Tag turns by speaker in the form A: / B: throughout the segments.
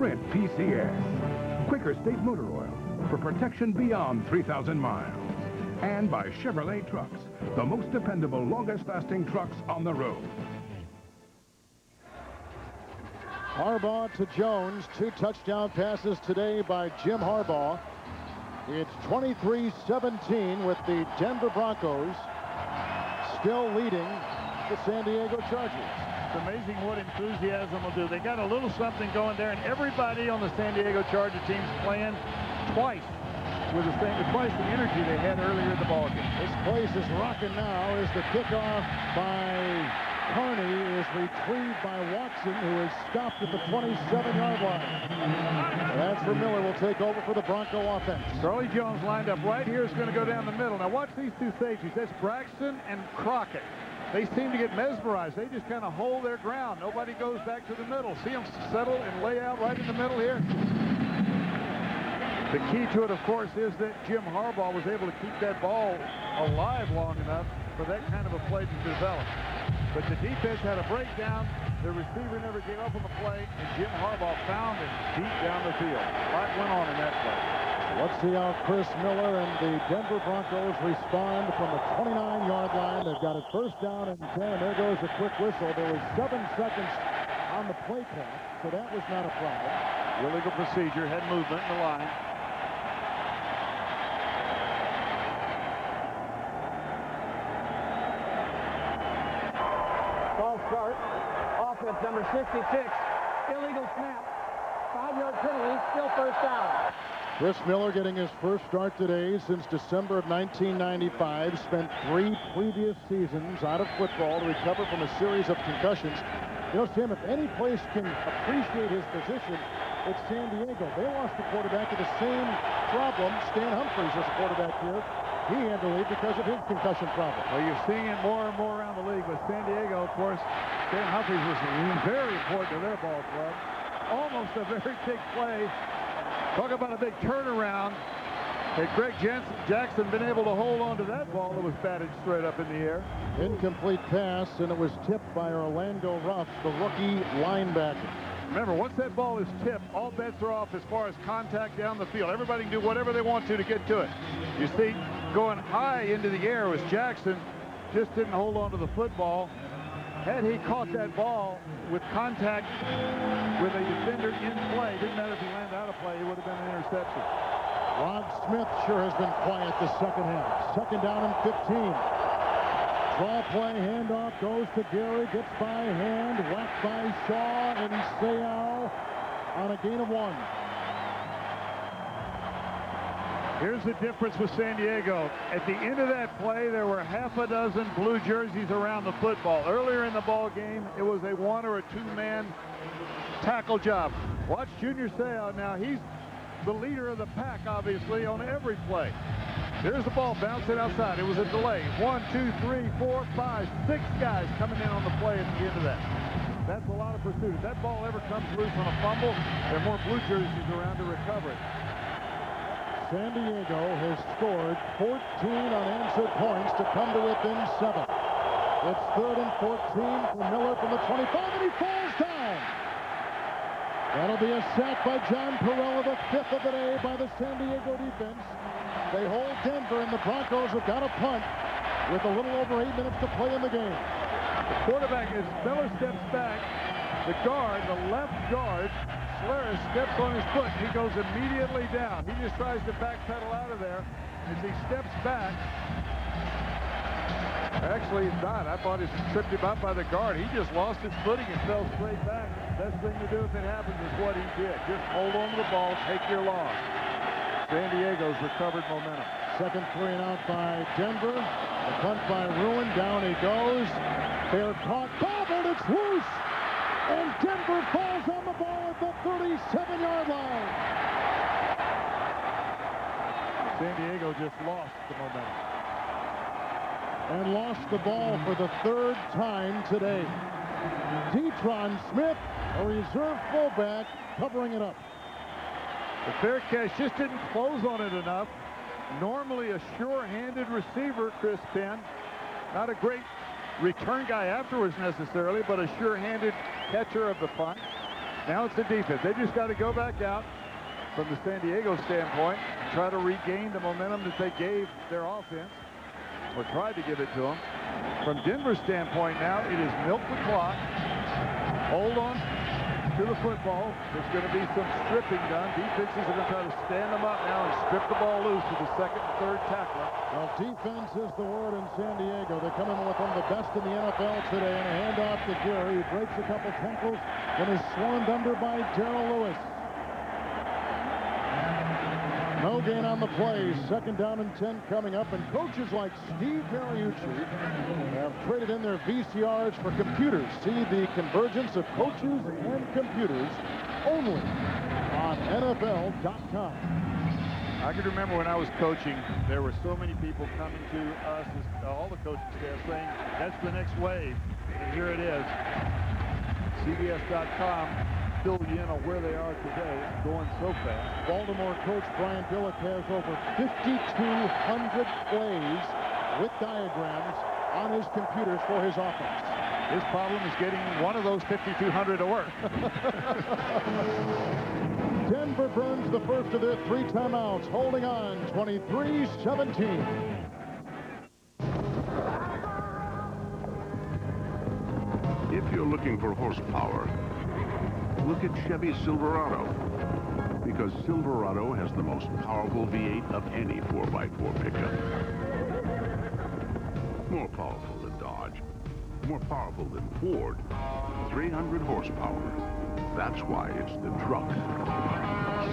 A: Sprint PCS. Quicker State Motor Oil for protection beyond 3,000 miles. And by Chevrolet Trucks, the most dependable, longest-lasting trucks on the road.
B: Harbaugh to Jones. 2 touchdown passes today by Jim Harbaugh. It's 23-17 with the Denver Broncos still leading the San Diego Chargers.
C: It's amazing what enthusiasm will do. They got a little something going there, and everybody on the San Diego Charger team's playing twice with twice the energy they had earlier in the ballgame.
B: This place is rocking now as the kickoff by Carney is retrieved by Watson, who is stopped at the 27-yard line. That's where Miller will take over for the Bronco offense.
C: Charlie Jones lined up right here, is going to go down the middle. Now watch these two safeties. That's Braxton and Crockett. They seem to get mesmerized. They just kind of hold their ground. Nobody goes back to the middle. See them settle and lay out right in the middle here. The key to it, of course, is that Jim Harbaugh was able to keep that ball alive long enough for that kind of a play to develop. But the defense had a breakdown. The receiver never gave up on the play, and Jim Harbaugh found it deep down the field. A lot went on in that play.
B: Let's see how Chris Miller and the Denver Broncos respond from the 29-yard line. They've got it first down and 10, and there goes a quick whistle. There was 7 seconds on the play clock, so that was not a problem.
C: Illegal procedure, had movement in the line.
D: Start. Offense number 66. Illegal snap. 5-yard penalty. Still first down.
B: Chris Miller getting his first start today since December of 1995. Spent 3 previous seasons out of football to recover from a series of concussions. You know, Tim, if any place can appreciate his position, it's San Diego. They lost the quarterback to the same problem. Stan Humphries was the quarterback here. He had to leave because of his concussion problem.
C: Well, you're seeing it more and more around the league. But San Diego, of course, Stan Humphries was very important to their ball club. Almost a very big play. Talk about a big turnaround. Had Greg Jackson been able to hold on to that ball that was batted straight up in the air.
B: Incomplete pass, and it was tipped by Orlando Ruffs, the rookie linebacker.
C: Remember, once that ball is tipped, all bets are off as far as contact down the field. Everybody can do whatever they want to get to it. You see, going high into the air was Jackson. Just didn't hold on to the football. Had he caught that ball with contact with a defender in play, didn't matter if he landed out of play, it would have been an interception.
B: Rod Smith sure has been quiet the second half. Second down and 15. Draw play, handoff, goes to Gary, gets by hand, whacked by Shaw and Sayal on a gain of 1.
C: Here's the difference with San Diego. At the end of that play, there were half a dozen blue jerseys around the football. Earlier in the ball game, it was a 1 or a 2-man tackle job. Watch Junior Sayal now. He's the leader of the pack, obviously, on every play. There's the ball bouncing outside. It was a delay. 1, 2, 3, 4, 5, 6 guys coming in on the play at the end of that. That's a lot of pursuit. If that ball ever comes loose on a fumble, there are more blue jerseys around to recover it.
B: San Diego has scored 14 unanswered points to come to within 7. It's 3rd and 14 for Miller from the 25, and he falls down. That'll be a sack by John Perella, the 5th of the day by the San Diego defense. They hold Denver, and the Broncos have got a punt with a little over 8 minutes to play in the game.
C: The quarterback, as Miller steps back, the guard, the left guard, Solaris, steps on his foot. He goes immediately down. He just tries to backpedal out of there. As he steps back, actually he's not. I thought he tripped him up by the guard. He just lost his footing and fell straight back. Best thing to do if it happens is what he did. Just hold on to the ball, take your loss. San Diego's recovered momentum.
B: Second 3 and out by Denver. The punt by Ruin. Down he goes. They're caught. Bobbled. It's loose. And Denver falls on the ball at the 37-yard line.
C: San Diego just lost the momentum.
B: And lost the ball for the 3rd time today. Detron Smith, a reserve fullback, covering it up.
C: The fair catch just didn't close on it enough. Normally a sure-handed receiver, Chris Penn. Not a great return guy afterwards necessarily, but a sure-handed catcher of the punt. Now it's the defense. They just got to go back out from the San Diego standpoint and try to regain the momentum that they gave their offense, or tried to give it to them. From Denver's standpoint now, it is milk the clock, hold on to the football. There's going to be some stripping done. Defenses are going to try to stand them up now and strip the ball loose to the second and third tackler.
B: Well, defense is the word in San Diego. They come in with one of the best in the NFL today, and a handoff to Gary. He breaks a couple tackles and is swarmed under by Darrell Lewis. No gain on the play. Second down and 10 coming up, and coaches like Steve Mariucci have traded in their VCRs for computers. See the convergence of coaches and computers only on NFL.com.
C: I can remember when I was coaching, there were so many people coming to us, all the coaching staff, saying, that's the next wave. And here it is. CBS.com filled you in on where they are today. It's going so fast.
B: Baltimore coach Brian Billick has over 5,200 plays with diagrams on his computers for his offense.
C: His problem is getting one of those 5,200 to work.
B: Denver burns the first of their 3 timeouts, holding on 23-17.
A: If you're looking for horsepower, look at Chevy Silverado, because Silverado has the most powerful V8 of any 4x4 pickup. More powerful than Dodge, more powerful than Ford, 300 horsepower. That's why it's the truck.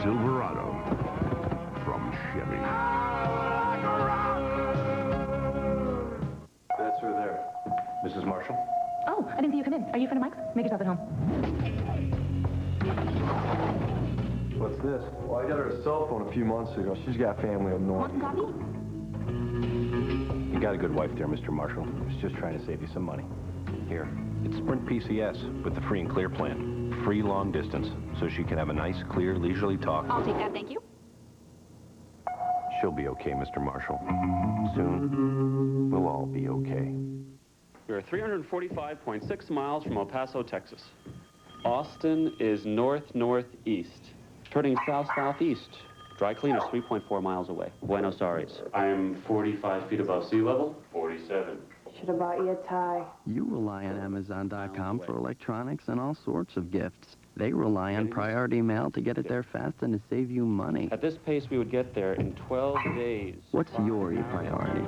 A: Silverado from Chevy.
E: That's her there. Mrs. Marshall?
F: Oh, I didn't see you come in. Are you a friend of Mike's? Make yourself at home.
E: What's this? Well, I got her a cell phone a few months ago. She's got family up north.
F: Want some coffee?
E: You got a good wife there, Mr. Marshall. I was just trying to save you some money. Here, it's Sprint PCS with the free and clear plan. Free long distance, so she can have a nice, clear, leisurely talk.
F: I'll take that, thank you.
E: She'll be okay, Mr. Marshall. Soon, we'll all be okay.
G: We are 345.6 miles from El Paso, Texas. Austin is north-northeast. Turning south-southeast. Dry cleaner's 3.4 miles away. Buenos Aires. I am 45 feet above sea level. 47.
H: Should have bought you a tie.
I: You rely on Amazon.com for electronics and all sorts of gifts. They rely on priority mail to get it there fast and to save you money.
G: At this pace, we would get there in 12 days.
I: What's your priority?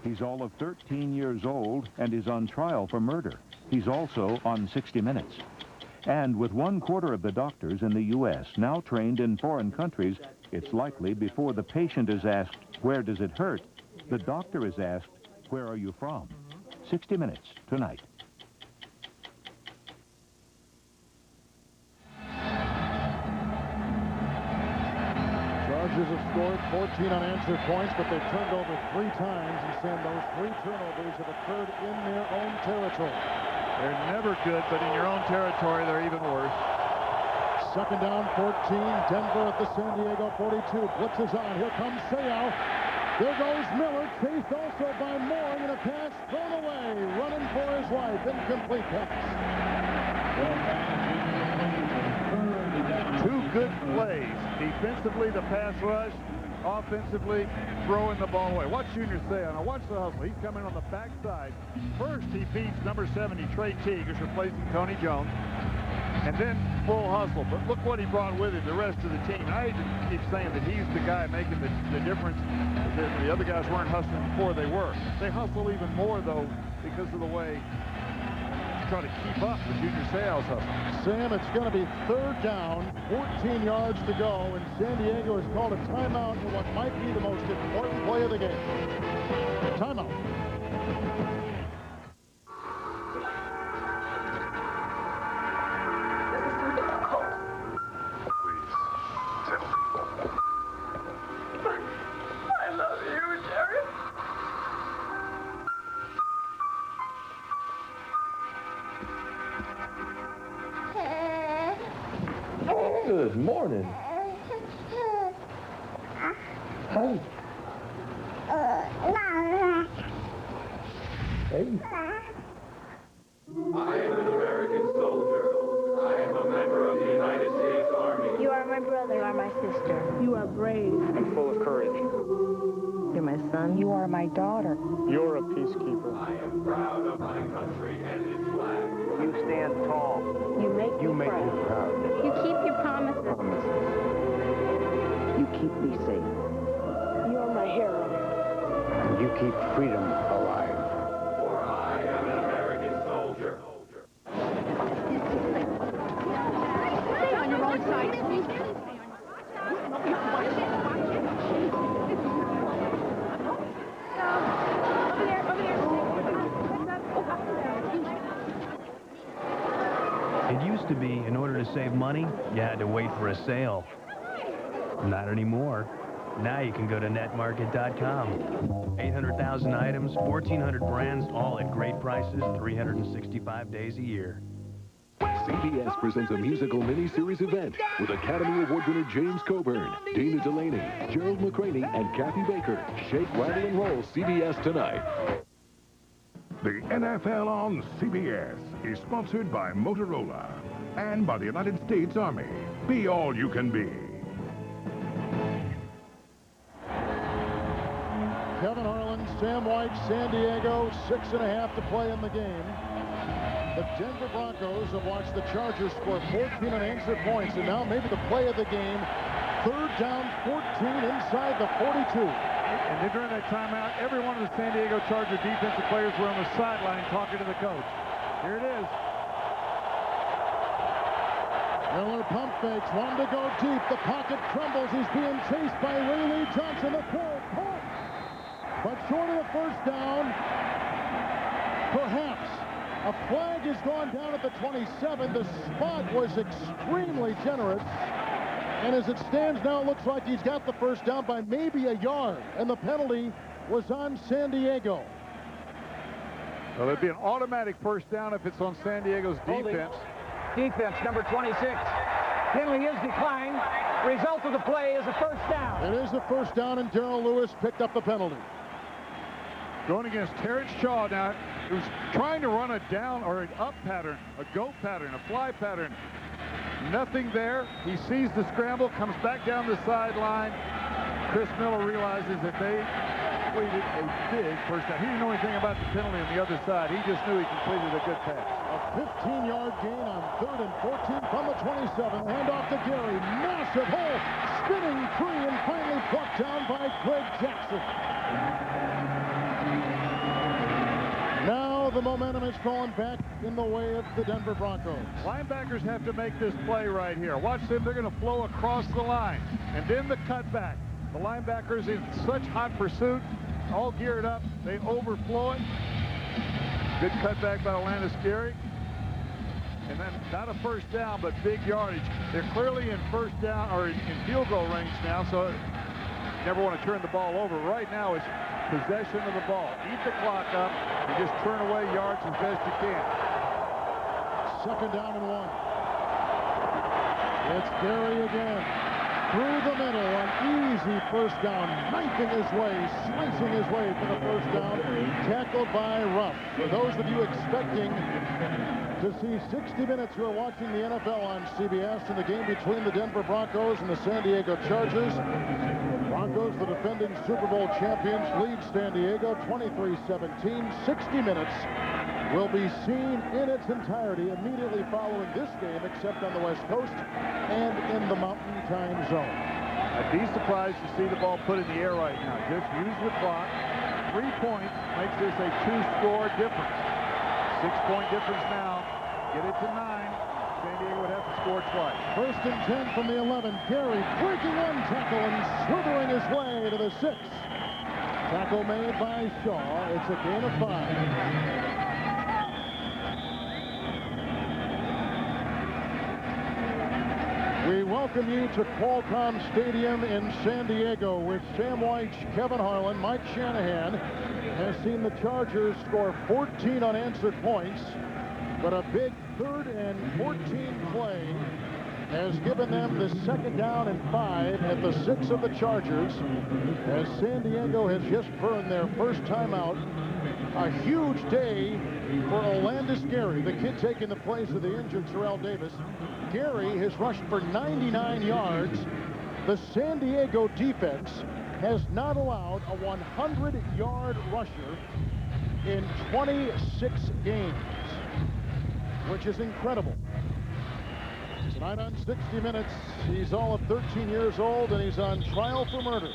J: He's all of 13 years old and is on trial for murder. He's also on 60 Minutes. And with 1/4 of the doctors in the U.S. now trained in foreign countries, it's likely before the patient is asked, where does it hurt, the doctor is asked, where are you from? 60 Minutes tonight.
B: Chargers have scored 14 unanswered points, but they've turned over 3 times, and Sam, those 3 turnovers have occurred in their own territory.
C: They're never good, but in your own territory, they're even worse.
B: Second down, 14. Denver at the San Diego 42. Blitz is on. Here comes Seau. There goes Miller, chased also by Moore, and a pass thrown away. Running for his life. Incomplete pass.
C: 2 good plays. Defensively, the pass rush. Offensively, throwing the ball away. Watch Junior Seau. Now watch the hustle. He's coming on the backside. First, he beats number 70, Trey Teague, who's replacing Tony Jones. And then full hustle. But look what he brought with him, the rest of the team. And I keep saying that he's the guy making the difference. The other guys weren't hustling before they were. They hustle even more, though, because of the way trying to keep up with Junior Seau's hustle.
B: Sam, it's going to be 3rd down, 14 yards to go, and San Diego has called a timeout for what might be the most important play of the game. Timeout.
E: Good morning. Hi. Hey.
H: You are my sister.
K: You are brave.
L: And full of courage.
H: You're my son.
K: You are my daughter.
L: You're a peacekeeper.
M: I am proud of my country and its flag.
L: You stand tall.
H: You make me
L: proud.
H: You keep your promises.
K: You keep me safe.
H: You are my hero.
L: And you keep freedom alive.
M: For I am an American soldier.
F: Stay on your own side.
N: It used to be, in order to save money, you had to wait for a sale. Not anymore. Now you can go to netmarket.com. 800,000 items, 1,400 brands, all at great prices, 365 days a year.
O: CBS presents a musical mini-series event with Academy Award winner James Coburn, Dana Delaney, Gerald McCraney, and Kathy Baker. Shake, rattle, and roll CBS tonight.
A: The NFL on CBS is sponsored by Motorola and by the United States Army. Be all you can be.
B: Kevin Harlan, Sam White, San Diego, 6.5 to play in the game. The Denver Broncos have watched the Chargers score 14 unanswered points, and now maybe the play of the game. Third down, 14 inside the 42.
C: And then during that timeout, every one of the San Diego Charger defensive players were on the sideline talking to the coach. Here it is.
B: Miller pump fakes, one to go deep. The pocket crumbles. He's being chased by Ray Lee Johnson. The throw, caught. But short of the first down, perhaps. A flag has gone down at the 27. The spot was extremely generous. And as it stands now, it looks like he's got the first down by maybe a yard. And the penalty was on San Diego.
C: Well, it'd be an automatic first down if it's on San Diego's defense.
D: Defense, number 26. Penalty is declined. Result of the play is a first down.
B: It is a first down, and Darrell Lewis picked up the penalty.
C: Going against Terrence Shaw now, who's trying to run a down or an up pattern, a go pattern, a fly pattern. Nothing there. He sees the scramble, comes back down the sideline. Chris Miller realizes that they completed a big first down. He didn't know anything about the penalty on the other side. He just knew he completed a good pass.
B: A 15-yard gain on 3rd and 14 from the 27. Handoff to Gary. Massive hole. Spinning free and finally plucked down by Greg Jackson. Now the momentum has fallen back in the way of the Denver Broncos.
C: Linebackers have to make this play right here. Watch them. They're going to flow across the line. And then the cutback. The linebackers in such hot pursuit, all geared up. They overflow it. Good cutback by Atlantis Gary. And then not a first down, but big yardage. They're clearly in first down or in field goal range now, so you never want to turn the ball over. Right now it's possession of the ball. Eat the clock up and just turn away yards as best you can.
B: 2nd down and 1. It's Gary again. Through the middle, an easy first down, knifing his way, slicing his way for the first down, tackled by Ruff. For those of you expecting to see 60 minutes who are watching the NFL on CBS in the game between the Denver Broncos and the San Diego Chargers, Broncos, the defending Super Bowl champions, lead San Diego 23-17. 60 minutes will be seen in its entirety immediately following this game, except on the West Coast and in the Mountain Time Zone.
C: I'd be surprised to see the ball put in the air right now. Just use the clock. 3 points makes this a 2-score difference. 6-point difference now. Get it to 9. San Diego would have to score twice.
B: 1st and 10 from the 11. Gary breaking one tackle and slithering his way to the 6. Tackle made by Shaw. It's a gain of 5. We welcome you to Qualcomm Stadium in San Diego with Sam White, Kevin Harlan. Mike Shanahan has seen the Chargers score 14 unanswered points, but a big 3rd and 14 play has given them the 2nd down and 5 at the 6 of the Chargers, as San Diego has just burned their first timeout A huge day for Olandis Gary, the kid taking the place of the injured Terrell Davis. Gary has rushed for 99 yards. The San Diego defense has not allowed a 100-yard rusher in 26 games, which is incredible. Tonight on 60 Minutes, he's all of 13 years old, and he's on trial for murder.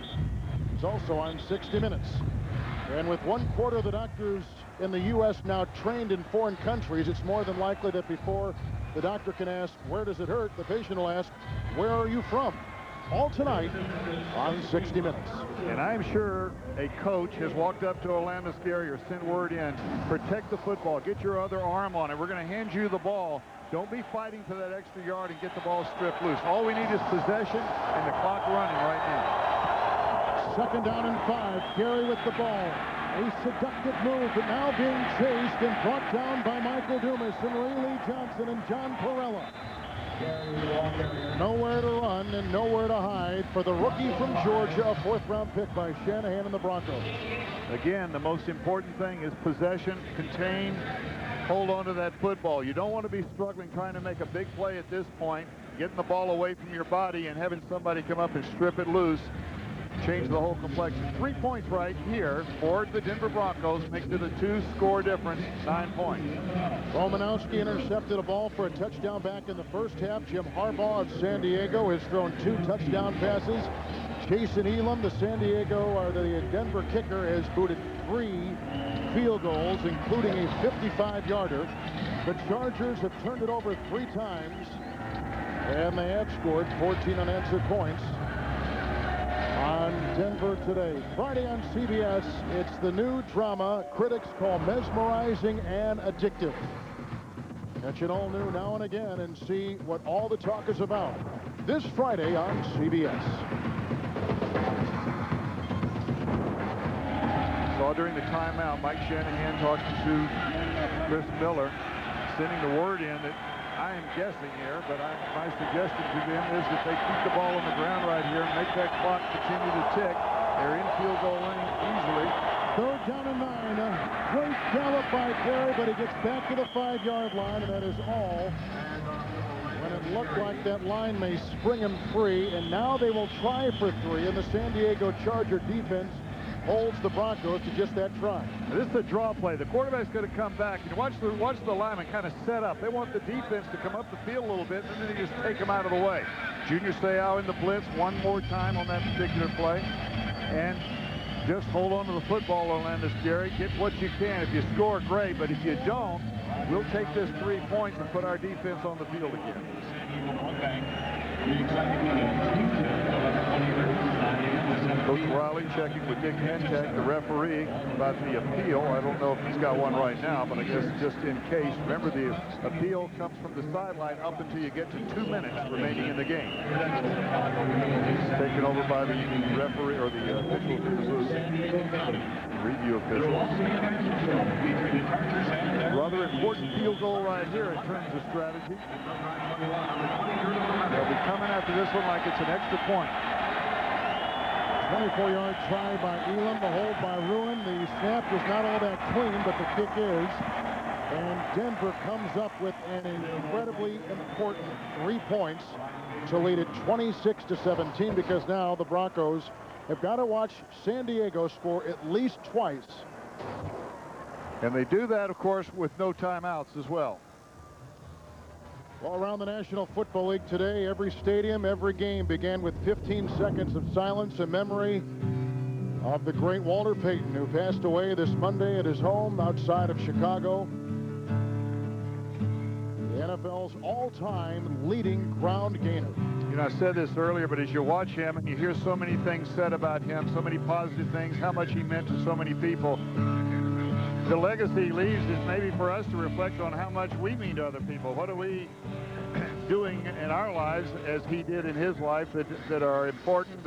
B: He's also on 60 Minutes. And with 1/4 of the doctors in the U.S. now trained in foreign countries, it's more than likely that before the doctor can ask, where does it hurt, the patient will ask, where are you from? All tonight on 60 Minutes.
C: And I'm sure a coach has walked up to Olandis Gary or sent word in, protect the football, get your other arm on it. We're going to hand you the ball. Don't be fighting for that extra yard and get the ball stripped loose. All we need is possession and the clock running right now.
B: 2nd down and 5. Gary with the ball. A seductive move, but now being chased and brought down by Michael Dumas and Ray Lee Johnson and John Perella. Nowhere to run and nowhere to hide for the rookie from Georgia, a 4th-round pick by Shanahan and the Broncos.
C: Again, the most important thing is possession, contain, hold on to that football. You don't want to be struggling trying to make a big play at this point, getting the ball away from your body and having somebody come up and strip it loose. Change the whole complexion. 3 points right here for the Denver Broncos makes it a 2-score difference, 9 points.
B: Romanowski intercepted a ball for a touchdown back in the first half. Jim Harbaugh of San Diego has thrown 2 touchdown passes. Jason Elam, the Denver kicker, has booted 3 field goals, including a 55-yarder. The Chargers have turned it over 3 times, and they have scored 14 unanswered points on Denver today. Friday on CBS, it's the new drama critics call mesmerizing and addictive. Catch it all new now and again and see what all the talk is about. This Friday on CBS.
C: Saw during the timeout, Mike Shanahan talking to Chris Miller, sending the word in that I am guessing here, but my suggestion to them is that they keep the ball on the ground right here and make that clock continue to tick. They're in field goal range easily.
B: 3rd down and 9. A great gallop by Gary, but he gets back to the 5-yard line, and that is all. When it looked like that line may spring him free, and now they will try for 3, and the San Diego Charger defense holds the Broncos to just that try.
C: Now, this is a draw play. The quarterback's going to come back. And watch the lineman kind of set up. They want the defense to come up the field a little bit, and then they just take them out of the way. Junior Seau in the blitz one more time on that particular play. And just hold on to the football, Olandis Gary. Get what you can. If you score, great. But if you don't, we'll take this 3 points and put our defense on the field again. Coach Riley checking with Dick Hentek, the referee, about the appeal. I don't know if he's got one right now, but I guess just in case. Remember, the appeal comes from the sideline up until you get to 2 minutes remaining in the game. Taken over by the referee or the official review official. Rather important field goal right here in terms of strategy. They'll be coming after this one like it's an extra point.
B: 24-yard try by Elam, the hold by Ruin. The snap was not all that clean, but the kick is. And Denver comes up with an incredibly important 3 points to lead it 26-17, because now the Broncos have got to watch San Diego score at least twice.
C: And they do that, of course, with no timeouts as well.
B: All around the National Football League today, every stadium, every game began with 15 seconds of silence in memory of the great Walter Payton, who passed away this Monday at his home outside of Chicago. The NFL's all-time leading ground gainer.
C: You know, I said this earlier, but as you watch him and you hear so many things said about him, so many positive things, how much he meant to so many people, the legacy he leaves is maybe for us to reflect on how much we mean to other people. What are we doing in our lives as he did in his life that are important,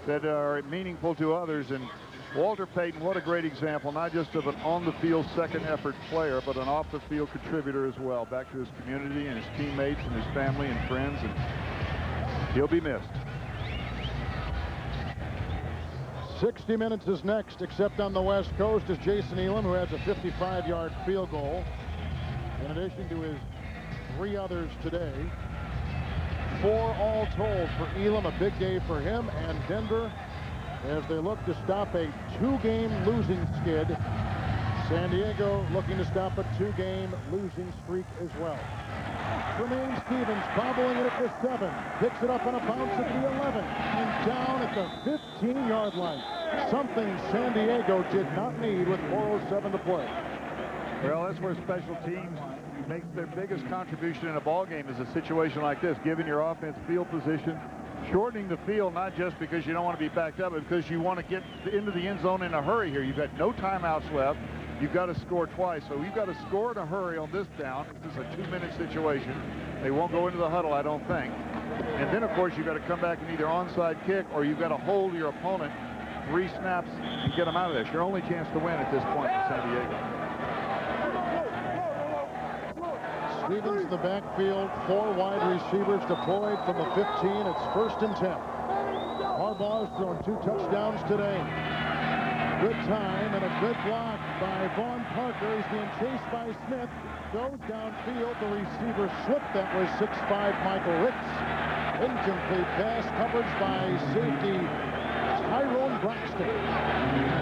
C: that are meaningful to others? And Walter Payton, what a great example, not just of an on-the-field second-effort player, but an off-the-field contributor as well, back to his community and his teammates and his family and friends, and he'll be missed.
B: 60 minutes is next, except on the West Coast, is Jason Elam, who has a 55-yard field goal, in addition to his 3 others today. 4 all told for Elam, a big day for him and Denver as they look to stop a 2-game losing skid. San Diego looking to stop a 2-game losing streak as well. Tremaine Stevens bobbling it at the 7, picks it up on a bounce at the 11, and down at the 15-yard line. Something San Diego did not need with 4:07 to play.
C: Well, that's where special teams makes their biggest contribution in a ball game, is a situation like this, giving your offense field position, shortening the field, not just because you don't want to be backed up, but because you want to get into the end zone in a hurry here. You've got no timeouts left. You've got to score twice, so you've got to score in a hurry on this down. This is a 2-minute situation. They won't go into the huddle, I don't think. And then, of course, you've got to come back and either onside kick or you've got to hold your opponent 3 snaps and get them out of there. It's your only chance to win at this point in San Diego.
B: Stevens in the backfield, 4 wide receivers deployed from the 15. It's 1st and 10. Harbaugh's thrown 2 touchdowns today. Good time and a good block by Vaughn Parker. He's being chased by Smith. Goes downfield. The receiver slipped. That was 6'5" Michael Ricks. Incomplete pass. Coverage by safety Tyrone Braxton.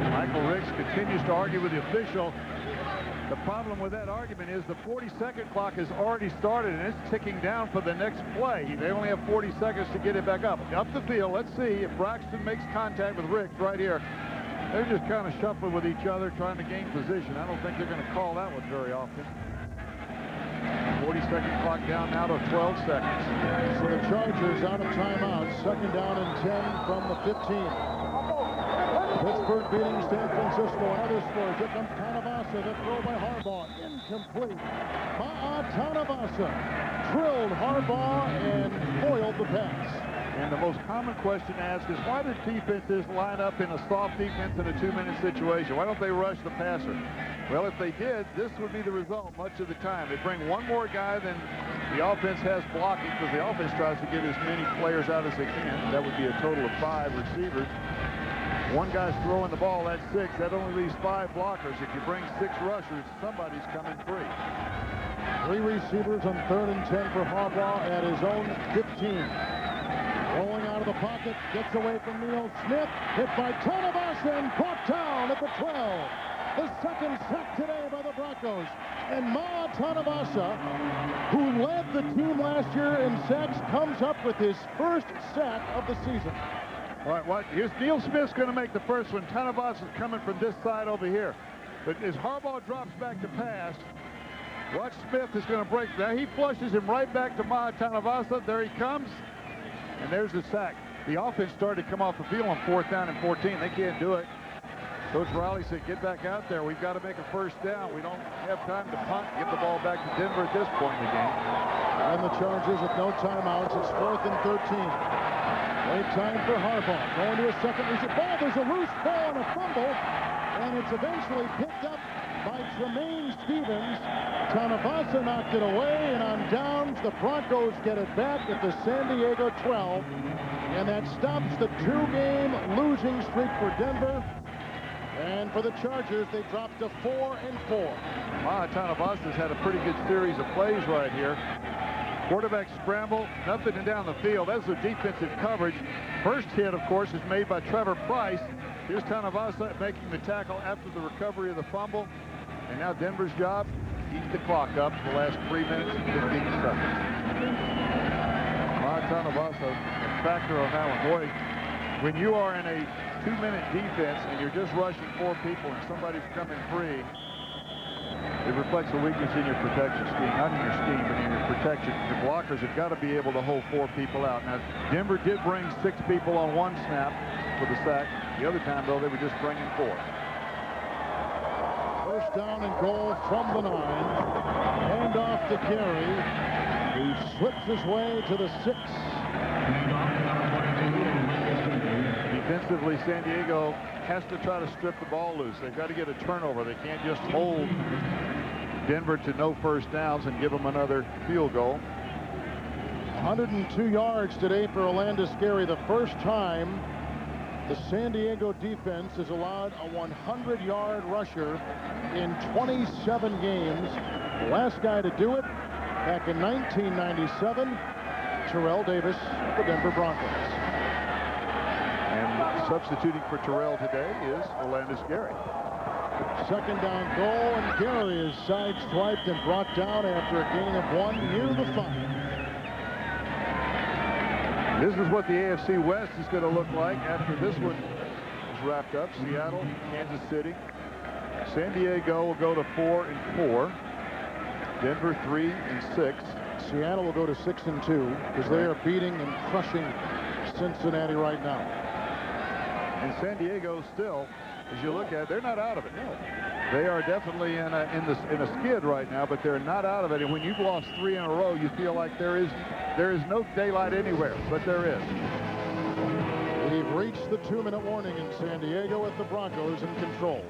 C: Michael Ricks continues to argue with the official. The problem with that argument is the 40-second clock has already started and it's ticking down for the next play. They only have 40 seconds to get it back up. Up the field, let's see if Braxton makes contact with Ricks right here. They're just kind of shuffling with each other, trying to gain position. I don't think they're going to call that one very often. 40-second clock down now to 12 seconds.
B: So the Chargers out of timeout. 2nd down and 10 from the 15. Pittsburgh beating San Francisco. Another score. Here comes Tanavasa. The throw by Harbaugh. Incomplete. Tanavasa drilled Harbaugh and foiled the pass.
C: And the most common question to ask is, why do defenses line up in a soft defense in a 2-minute situation? Why don't they rush the passer? Well, if they did, this would be the result much of the time. They bring 1 more guy than the offense has blocking, because the offense tries to get as many players out as they can. That would be a total of 5 receivers. 1 guy's throwing the ball, that's 6. That only leaves 5 blockers. If you bring 6 rushers, somebody's coming free.
B: 3 receivers on 3rd and 10 for Harbaugh at his own 15. Rolling out of the pocket, gets away from Neil Smith, hit by Tanavasa and brought down at the 12. The 2nd sack today by the Broncos. And Tanavasa, who led the team last year in sacks, comes up with his 1st sack of the season.
C: All right, here's Neil Smith's going to make the first one. Tanavasa's coming from this side over here. But as Harbaugh drops back to pass, watch Smith is going to break. Now he flushes him right back to Tanavasa. There he comes. And there's the sack. The offense started to come off the field on 4th down and 14. They can't do it. Coach Riley said, get back out there. We've got to make a 1st down. We don't have time to punt, give the ball back to Denver at this point in the game.
B: And the Chargers with no timeouts. It's 4th and 13. Wait time for Harbaugh. Going to a 2nd receiver. Ball, there's a loose ball and a fumble. And it's eventually picked up by Tremaine Stevens. Tanavasa knocked it away, and on downs, the Broncos get it back at the San Diego 12. And that stops the 2-game losing streak for Denver. And for the Chargers, they dropped to 4 and 4.
C: Tanavasa's had a pretty good series of plays right here. Quarterback scramble, nothing down the field. That's the defensive coverage. First hit, of course, is made by Trevor Price. Here's Tanavasa making the tackle after the recovery of the fumble. And now Denver's job, eat the clock up for the last 3 minutes and 15 seconds. Tanavasa, a factor on that one. Boy, when you are in a 2-minute defense and you're just rushing 4 people and somebody's coming free, it reflects a weakness in your protection scheme. Not in your scheme, but in your protection. Your blockers have got to be able to hold 4 people out. Now, Denver did bring 6 people on 1 snap for the sack. The other time, though, they were just bringing 4.
B: 1st down and goal from the 9. Hand off to Gary, who slips his way to the 6.
C: Defensively, San Diego has to try to strip the ball loose. They've got to get a turnover. They can't just hold Denver to no 1st downs and give them another field goal.
B: 102 yards today for Orlando Scary, the first time The San Diego defense has allowed a 100-yard rusher in 27 games. The last guy to do it back in 1997, Terrell Davis, the Denver Broncos.
C: And substituting for Terrell today is Orlandis Gary.
B: Second down goal, and Gary is sideswiped and brought down after a gain of 1 near the 5.
C: This is what the AFC West is going to look like after this one is wrapped up. Seattle, Kansas City. San Diego will go to 4-4. Denver 3-6.
B: Seattle will go to 6-2 because they are beating and crushing Cincinnati right now.
C: And San Diego still, as you look at it, they're not out of it. No. They are definitely in a skid right now, but they're not out of it. And when you've lost 3 in a row, you feel like there is no daylight anywhere, but there is.
B: We've reached the 2-minute warning in San Diego with the Broncos in control.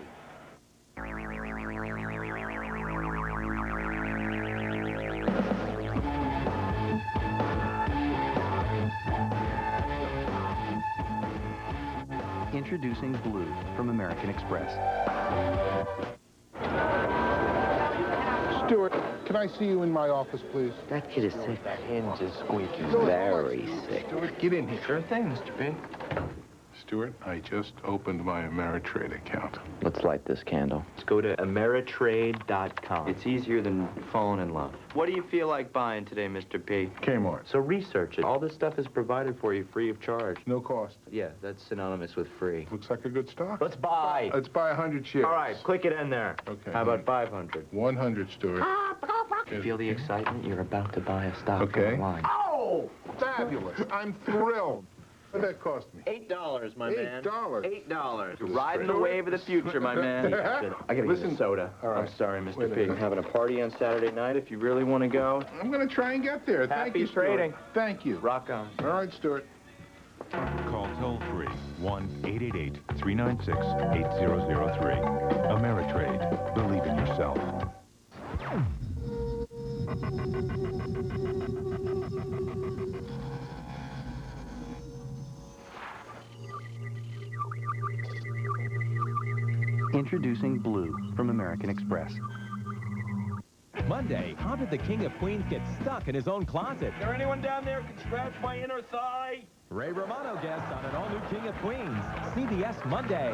I: Introducing Blue from American Express.
P: Stuart, can I see you in my office, please?
L: That kid is sick. That hinge is squeaky. Very sick.
P: Stuart, get in here.
L: Sure thing, Mr. B.
P: Stuart, I just opened my Ameritrade account.
L: Let's light this candle. Let's go to Ameritrade.com. It's easier than falling in love. What do you feel like buying today, Mr. P?
P: Kmart.
L: So research it. All this stuff is provided for you free of charge.
P: No cost.
L: Yeah, that's synonymous with free.
P: Looks like a good stock.
L: Let's buy.
P: Let's buy 100 shares.
L: All right, click it in there.
P: Okay.
L: How about 500?
P: 100, Stuart.
L: You feel the excitement? You're about to buy a stock
P: Okay.
L: online.
P: Oh, fabulous. I'm thrilled. What did that cost me?
L: $8, my man.
P: $8.
L: $8. Riding the wave of the future, my man. I gotta get a soda.
P: All right.
L: I'm sorry,
P: Wait
L: Mr.
P: a
L: P.
P: minute.
L: I'm having a party on Saturday night. If you really want to go,
P: I'm going to try and get there. Thank
L: Happy
P: you, Stuart.
L: trading.
P: Thank you.
L: rock on.
P: All right, Stuart.
O: Call toll-free 1-888-396-8003. Ameritrade. Believe in yourself.
I: Introducing Blue from American Express.
Q: Monday, how did the King of Queens get stuck in his own closet?
M: Is there anyone down there who can scratch my inner thigh?
Q: Ray Romano guest on an all-new King of Queens. CBS Monday.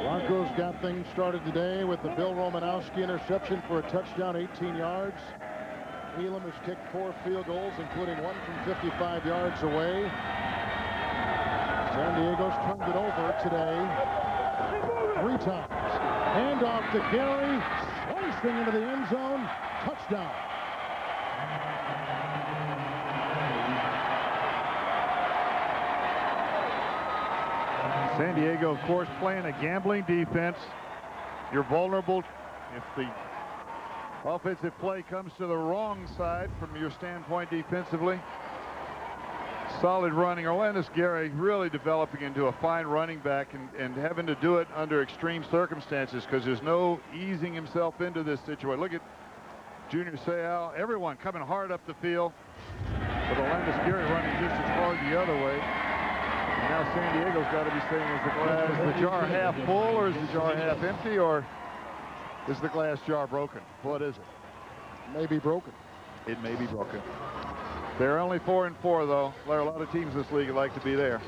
B: Broncos got things started today with the Bill Romanowski interception for a touchdown, 18 yards. Elam has kicked 4 field goals, including one from 55 yards away. San Diego's turned it over today 3 times. Hand off to Gary, slicing into the end zone, touchdown.
C: San Diego, of course, playing a gambling defense. You're vulnerable if the offensive play comes to the wrong side from your standpoint defensively. Solid running. Orlandis Gary really developing into a fine running back and having to do it under extreme circumstances because there's no easing himself into this situation. Look at Junior Seau, everyone coming hard up the field, but Orlandis Gary running just as hard the other way. And now San Diego's got to be saying, is the jar half full or is the jar half empty, or is the glass jar broken? What is it?
B: Maybe broken.
C: It may be broken. They're only 4-4, though. There are a lot of teams in this league that like to be there.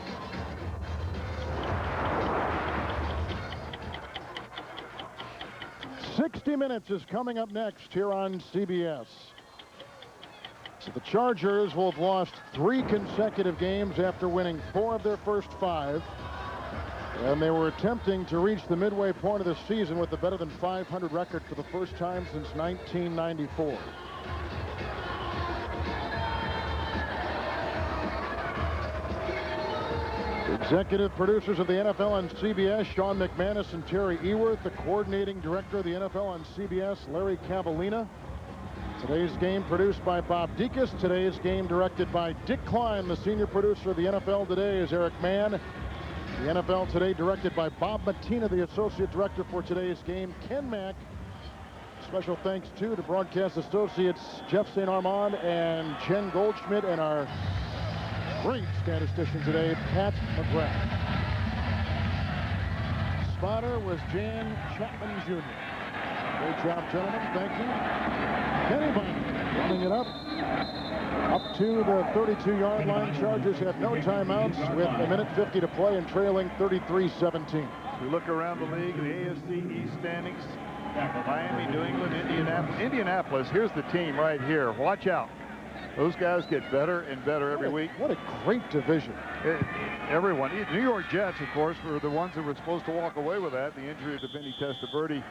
B: "60 Minutes is coming up next here on CBS. So the Chargers will have lost 3 consecutive games after winning 4 of their first 5. And they were attempting to reach the midway point of the season with a better than 500 record for the first time since 1994. Executive producers of the NFL on CBS, Sean McManus and Terry Eworth. The coordinating director of the NFL on CBS, Larry Cavallina. Today's game produced by Bob Dekas. Today's game directed by Dick Klein. The senior producer of the NFL Today is Eric Mann. The NFL Today directed by Bob Mattina. The associate director for today's game, Ken Mack. Special thanks, too, to broadcast associates Jeff St. Armand and Jen Goldschmidt, and our great statistician today, Pat McGrath. Spotter was Jan Chapman Jr. Great job, gentlemen. Thank you. Kenny Bunyan running it up to the 32-yard line. Chargers have no timeouts with 1:50 to play and trailing 33-17.
C: We look around the league, the AFC East standings. Miami, New England, Indianapolis. Indianapolis, here's the team right here. Watch out. Those guys get better and better every week.
B: What a great division.
C: Everyone. New York Jets, of course, were the ones that were supposed to walk away with that. The injury to Vinny Testaverde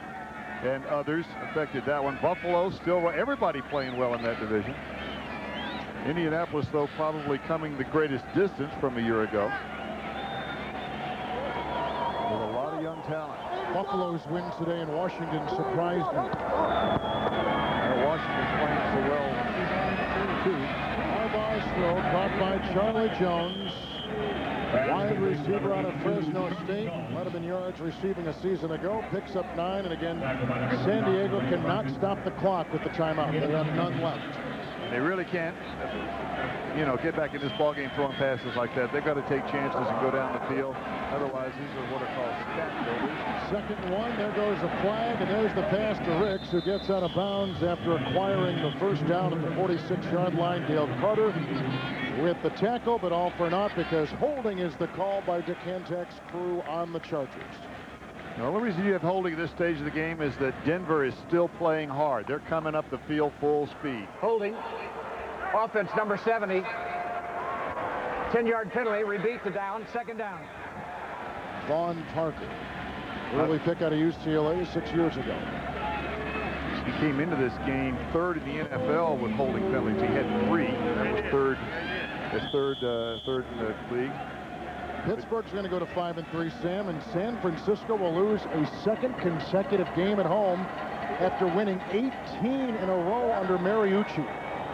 C: and others affected that one. Buffalo still, everybody playing well in that division. Indianapolis, though, probably coming the greatest distance from a year ago. With a lot of young talent.
B: Buffalo's win today in Washington surprised me.
C: Washington's playing so well, too.
B: Harbaugh's throw caught by Charlie Jones. Wide receiver out of Fresno State. Led him in yards receiving a season ago. Picks up 9, and again, San Diego cannot stop the clock with the timeout. They have none left.
C: They really can't, get back in this ballgame throwing passes like that. They've got to take chances and go down the field. Otherwise, these are what are called stat builders. 2nd and 1. There goes a flag, and there's the pass to Ricks, who gets out of bounds after acquiring the first down at the 46-yard line. Dale Carter with the tackle, but all for naught because holding is the call by DeCantek's crew on the Chargers. The only reason you have holding at this stage of the game is that Denver is still playing hard. They're coming up the field full speed.
D: Holding. Offense number 70. 10-yard penalty. Repeat the down. 2nd down.
B: Vaughn Parker. Early pick out of UCLA 6 years ago.
C: He came into this game 3rd in the NFL with holding penalties. He had 3. That was third in the league.
B: Pittsburgh's going to go to 5-3, Sam, and San Francisco will lose a 2nd consecutive game at home after winning 18 in a row under Mariucci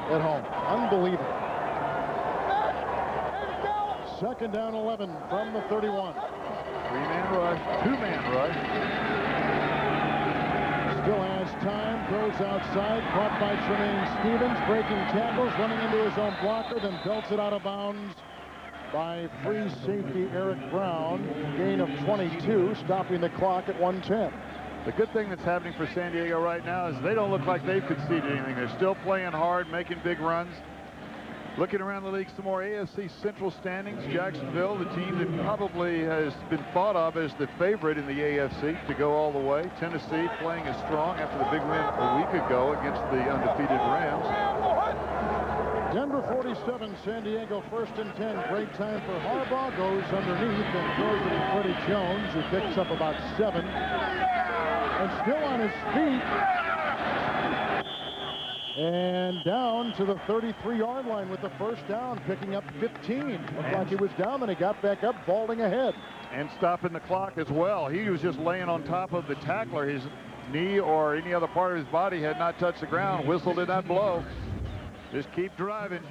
B: at home. Unbelievable. 2nd down 11 from the 31.
C: 3-man rush, 2-man rush.
B: Still has time, throws outside, caught by Tremaine Stevens, breaking tackles, running into his own blocker, then belts it out of bounds by free safety Eric Brown. Gain of 22, stopping the clock at 1:10.
C: The good thing that's happening for San Diego right now is they don't look like they've conceded anything. They're still playing hard, making big runs. Looking around the league, some more AFC Central standings. Jacksonville, the team that probably has been thought of as the favorite in the AFC to go all the way. Tennessee playing as strong after the big win a week ago against the undefeated Rams.
B: Denver 47, San Diego 1st and 10. Great time for Harbaugh. Goes underneath and throws it to Freddie Jones, who picks up about 7. And still on his feet. And down to the 33-yard line with the first down, picking up 15. Looked like he was down, then he got back up, vaulting ahead.
C: And stopping the clock as well. He was just laying on top of the tackler. His knee or any other part of his body had not touched the ground. Whistle did not blow. Just keep driving.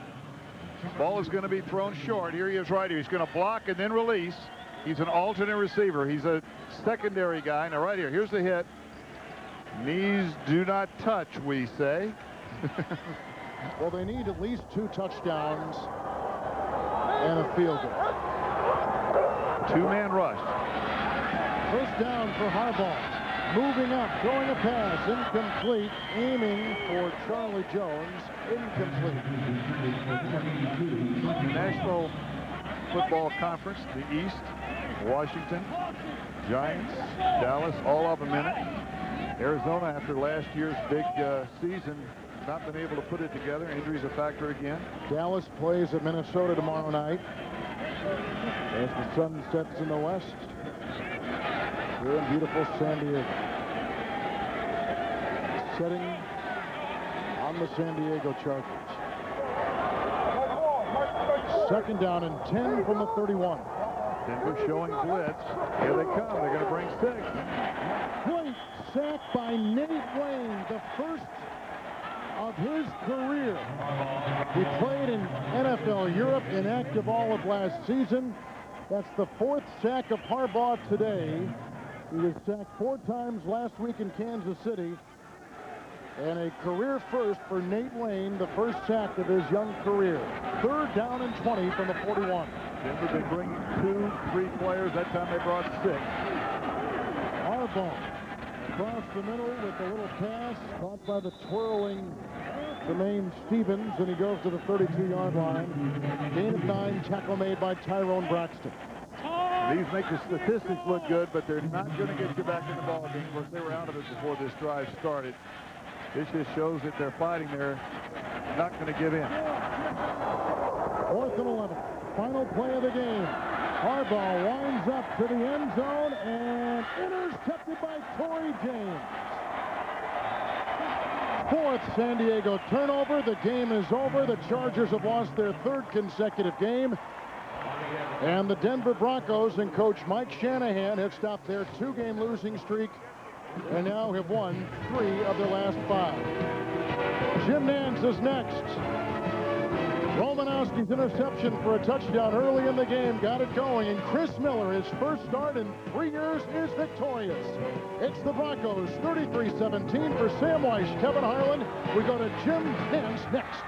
C: Ball is going to be thrown short. Here he is right here. He's going to block and then release. He's an alternate receiver. He's a secondary guy. Now right here, here's the hit. Knees do not touch, we say.
B: Well, they need at least 2 touchdowns and a field goal.
C: 2-man rush.
B: First down for Harbaugh. Moving up, throwing a pass, incomplete, aiming for Charlie Jones, incomplete.
C: National Football Conference, the East, Washington, Giants, Dallas, all of them in it. Arizona, after last year's big season, not been able to put it together. Injuries a factor again.
B: Dallas plays at Minnesota tomorrow night as the sun sets in the west. Here in beautiful San Diego. Setting on the San Diego Chargers. 2nd down and 10 from the 31.
C: Denver showing blitz. Here they come. They're going to bring 6.
B: Great sack by Nate Wayne, the first of his career. He played in NFL Europe, inactive all of last season. That's the 4th sack of Harbaugh today. He was sacked 4 times last week in Kansas City. And a career first for Nate Lane, the first sack of his young career. 3rd down and 20 from the 41.
C: Denver been bringing 2-3 players. That time they brought 6.
B: Harbaugh across the middle with a little pass caught by the twirling Jermaine Stevens, and he goes to the 32-yard line. Gain of 9, tackle made by Tyrone Braxton.
C: These make the statistics look good, but they're not going to get you back in the ball game. Of course, they were out of it before this drive started. This just shows that they're fighting. They're not going to give in.
B: 4th and 11. Final play of the game. Harbaugh winds up to the end zone and intercepted by Torrey James. 4th San Diego turnover. The game is over. The Chargers have lost their 3rd consecutive game. And the Denver Broncos and coach Mike Shanahan have stopped their 2-game losing streak and now have won 3 of their last 5. Jim Nance is next. Romanowski's interception for a touchdown early in the game got it going, and Chris Miller, his first start in 3 years, is victorious. It's the Broncos 33-17 for Sam Weiss, Kevin Harlan. We go to Jim Nance next.